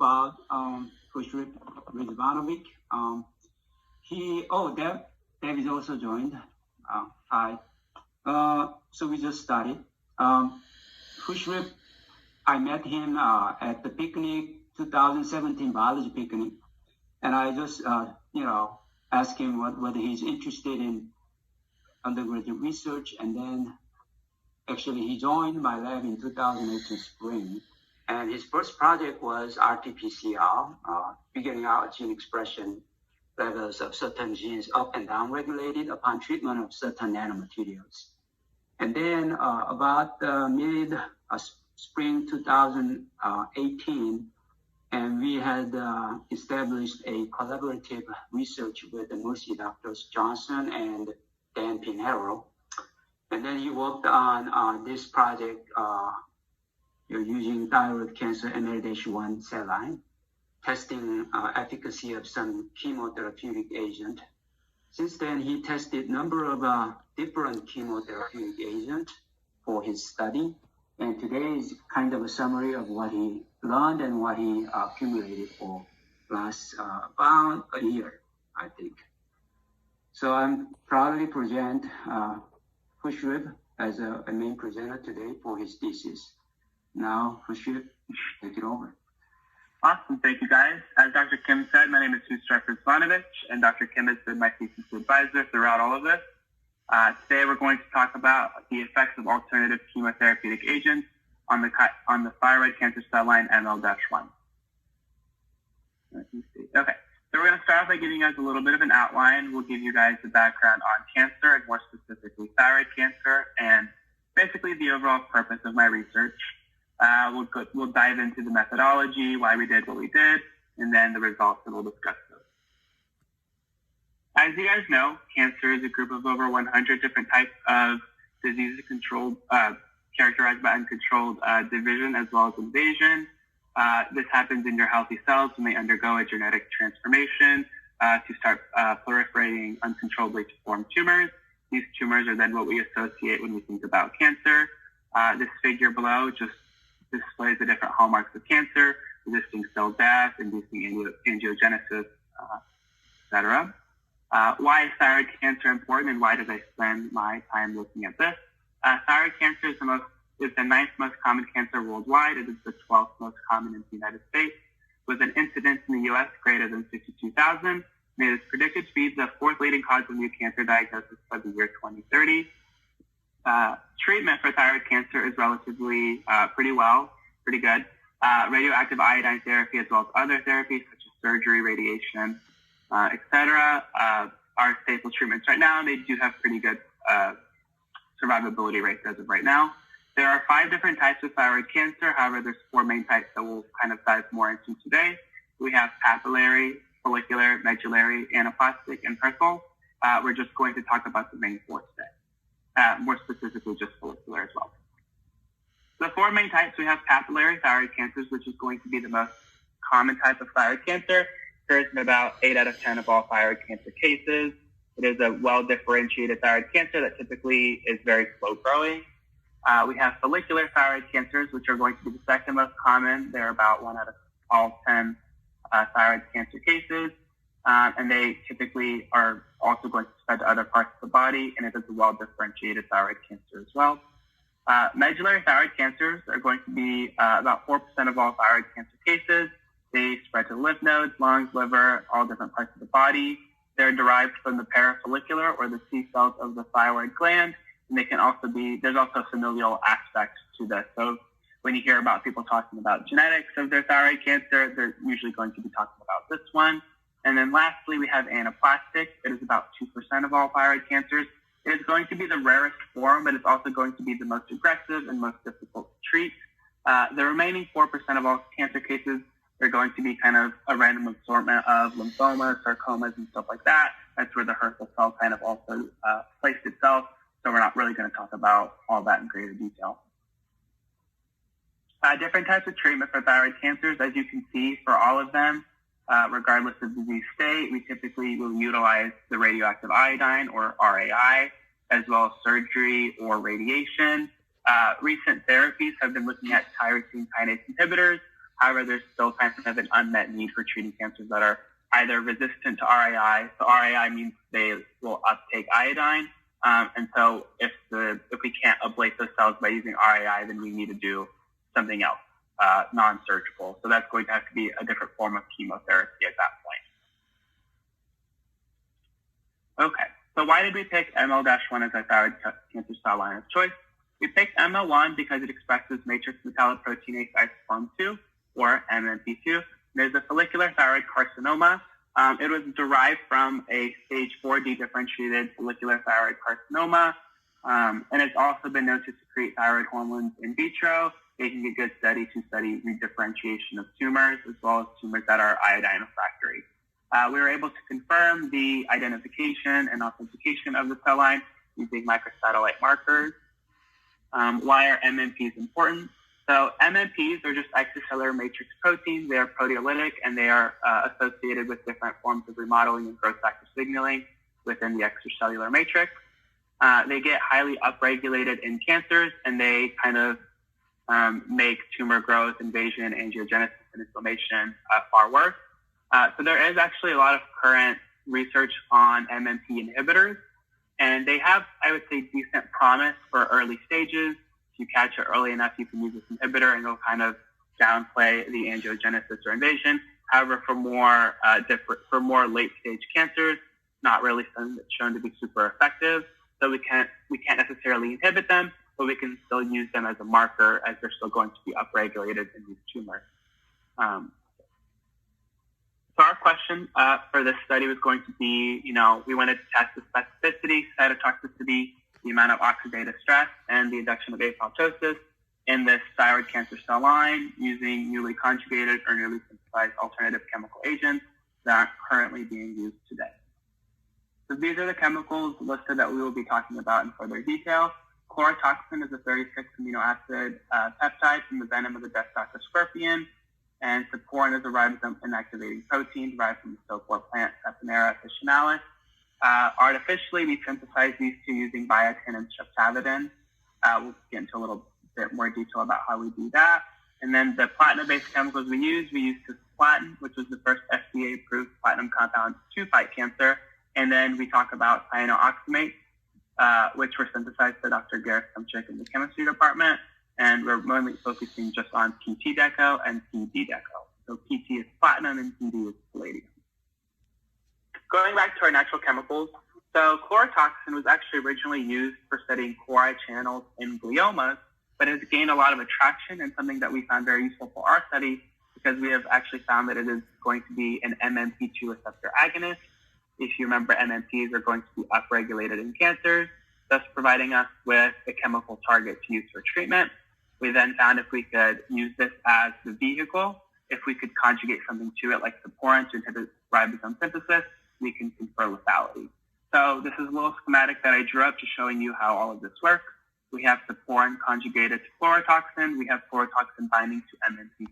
about Husrefovo. Dave is also joined. Hi. So we just started. Husrev, I met him at the picnic, 2017 biology picnic, and I just asked him whether he's interested in undergraduate research, and then actually he joined my lab in 2018 spring. And his first project was RT-PCR, figuring out gene expression levels of certain genes up and down regulated upon treatment of certain nanomaterials. And then about mid-spring 2018, and we had established a collaborative research with the Mercy doctors Johnson and Dan Pinheiro. And then he worked on this project using thyroid cancer ML-1 cell line, testing efficacy of some chemotherapeutic agent. Since then, he tested a number of different chemotherapeutic agents for his study. And today is kind of a summary of what he learned and what he accumulated for last about a year, I think. So I'm proudly present Husrev as a main presenter today for his thesis. Now, Husrev, take it over. Awesome. Thank you, guys. As Dr. Kim said, my name is Husrefovo, and Dr. Kim has been my thesis advisor throughout all of this. Today, we're going to talk about the effects of alternative chemotherapeutic agents on the thyroid cancer cell line ML-1. Let me see. Okay. So we're going to start off by giving you guys a little bit of an outline. We'll give you guys the background on cancer, and more specifically thyroid cancer, and basically the overall purpose of my research. We'll dive into the methodology, why we did what we did, and then the results, and we'll discuss those. As you guys know, cancer is a group of over 100 different types of diseases characterized by uncontrolled division as well as invasion. This happens in your healthy cells when they undergo a genetic transformation to start proliferating uncontrollably to form tumors. These tumors are then what we associate when we think about cancer. This figure below just displays the different hallmarks of cancer: resisting cell death, inducing angiogenesis, etc. Why is thyroid cancer important, and why did I spend my time looking at this? Thyroid cancer is the 9th most common cancer worldwide. It is the 12th most common in the United States, with an incidence in the U.S. greater than 52,000. And it is predicted to be the 4th leading cause of new cancer diagnosis by the year 2030. Treatment for thyroid cancer is relatively pretty good. Radioactive iodine therapy, as well as other therapies such as surgery, radiation, etc., are staple treatments right now. They do have pretty good survivability rates as of right now. There are 5 different types of thyroid cancer. However, there's 4 main types that we'll kind of dive more into today. We have papillary, follicular, medullary, anaplastic, and peripheral. We're just going to talk about the main 4 today. More specifically, just follicular as well. The 4 main types, we have papillary thyroid cancers, which is going to be the most common type of thyroid cancer. Occurs in about 8 out of 10 of all thyroid cancer cases. It is a well-differentiated thyroid cancer that typically is very slow-growing. We have follicular thyroid cancers, which are going to be the second most common. They're about 1 out of all 10 thyroid cancer cases. And they typically are also going to spread to other parts of the body, and it is a well-differentiated thyroid cancer as well. Medullary thyroid cancers are going to be about 4% of all thyroid cancer cases. They spread to lymph nodes, lungs, liver, all different parts of the body. They're derived from the parafollicular or the C cells of the thyroid gland, and they can also there's also familial aspects to this. So when you hear about people talking about genetics of their thyroid cancer, they're usually going to be talking about this one. And then lastly, we have anaplastic. It is about 2% of all thyroid cancers. It is going to be the rarest form, but it's also going to be the most aggressive and most difficult to treat. The remaining 4% of all cancer cases are going to be kind of a random assortment of lymphomas, sarcomas, and stuff like that. That's where the Husrefovo cell kind of also placed itself. So we're not really going to talk about all that in greater detail. Different types of treatment for thyroid cancers, as you can see, for all of them, regardless of disease state, we typically will utilize the radioactive iodine, or RAI, as well as surgery or radiation. Recent therapies have been looking at tyrosine kinase inhibitors. However, there's still kind of an unmet need for treating cancers that are either resistant to RAI. So RAI means they will uptake iodine. And so if we can't ablate those cells by using RAI, then we need to do something else, non-surgical. So that's going to have to be a different form of chemotherapy at that point. Okay, so why did we pick ML-1 as our thyroid cancer cell line of choice? We picked ML1 because it expresses matrix metalloproteinase isoform 2, or MMP2. There's a follicular thyroid carcinoma. It was derived from a stage 4 dedifferentiated follicular thyroid carcinoma, and it's also been known to secrete thyroid hormones in vitro, making a good study to study redifferentiation of tumors, as well as tumors that are iodine refractory. We were able to confirm the identification and authentication of the cell line using microsatellite markers. Why are MMPs important? So MMPs are just extracellular matrix proteins. They are proteolytic, and they are associated with different forms of remodeling and growth factor signaling within the extracellular matrix. They get highly upregulated in cancers, and they kind of make tumor growth, invasion, angiogenesis, and inflammation far worse. So there is actually a lot of current research on MMP inhibitors, and they have, I would say, decent promise for early stages. If you catch it early enough, you can use this inhibitor, and it'll kind of downplay the angiogenesis or invasion. However, for more late-stage cancers, not really shown to be super effective. So we can't necessarily inhibit them, but we can still use them as a marker, as they're still going to be upregulated in these tumors. So our question for this study was going to be, we wanted to test the specificity, cytotoxicity, the amount of oxidative stress, and the induction of apoptosis in this thyroid cancer cell line using newly conjugated or newly synthesized alternative chemical agents that aren't currently being used today. So these are the chemicals listed that we will be talking about in further detail. Chlorotoxin is a 36 amino acid peptide from the venom of the death stalker scorpion, and saporin is a ribosome inactivating protein derived from the silkworm plant, Sapinera officinalis. Artificially, we synthesize these two using biotin and streptavidin. We'll get into a little bit more detail about how we do that. And then the platinum-based chemicals we use cisplatin, which was the first FDA-approved platinum compound to fight cancer. And then we talk about cyanoxymates, which were synthesized by Dr. Gareth Sumchick in the chemistry department. And we're mainly focusing just on PT-deco and PD-deco. So PT is platinum and PD is palladium. Going back to our natural chemicals, so chlorotoxin was actually originally used for studying chloride channels in gliomas, but has gained a lot of attraction and something that we found very useful for our study because we have actually found that it is going to be an MMP2 receptor agonist. If you remember, MMPs are going to be upregulated in cancers, thus providing us with a chemical target to use for treatment. We then found if we could use this as the vehicle, if we could conjugate something to it like saporin to inhibit ribosome synthesis, we can confer lethality. So this is a little schematic that I drew up just showing you how all of this works. We have saporin conjugated to chlorotoxin. We have chlorotoxin binding to MMP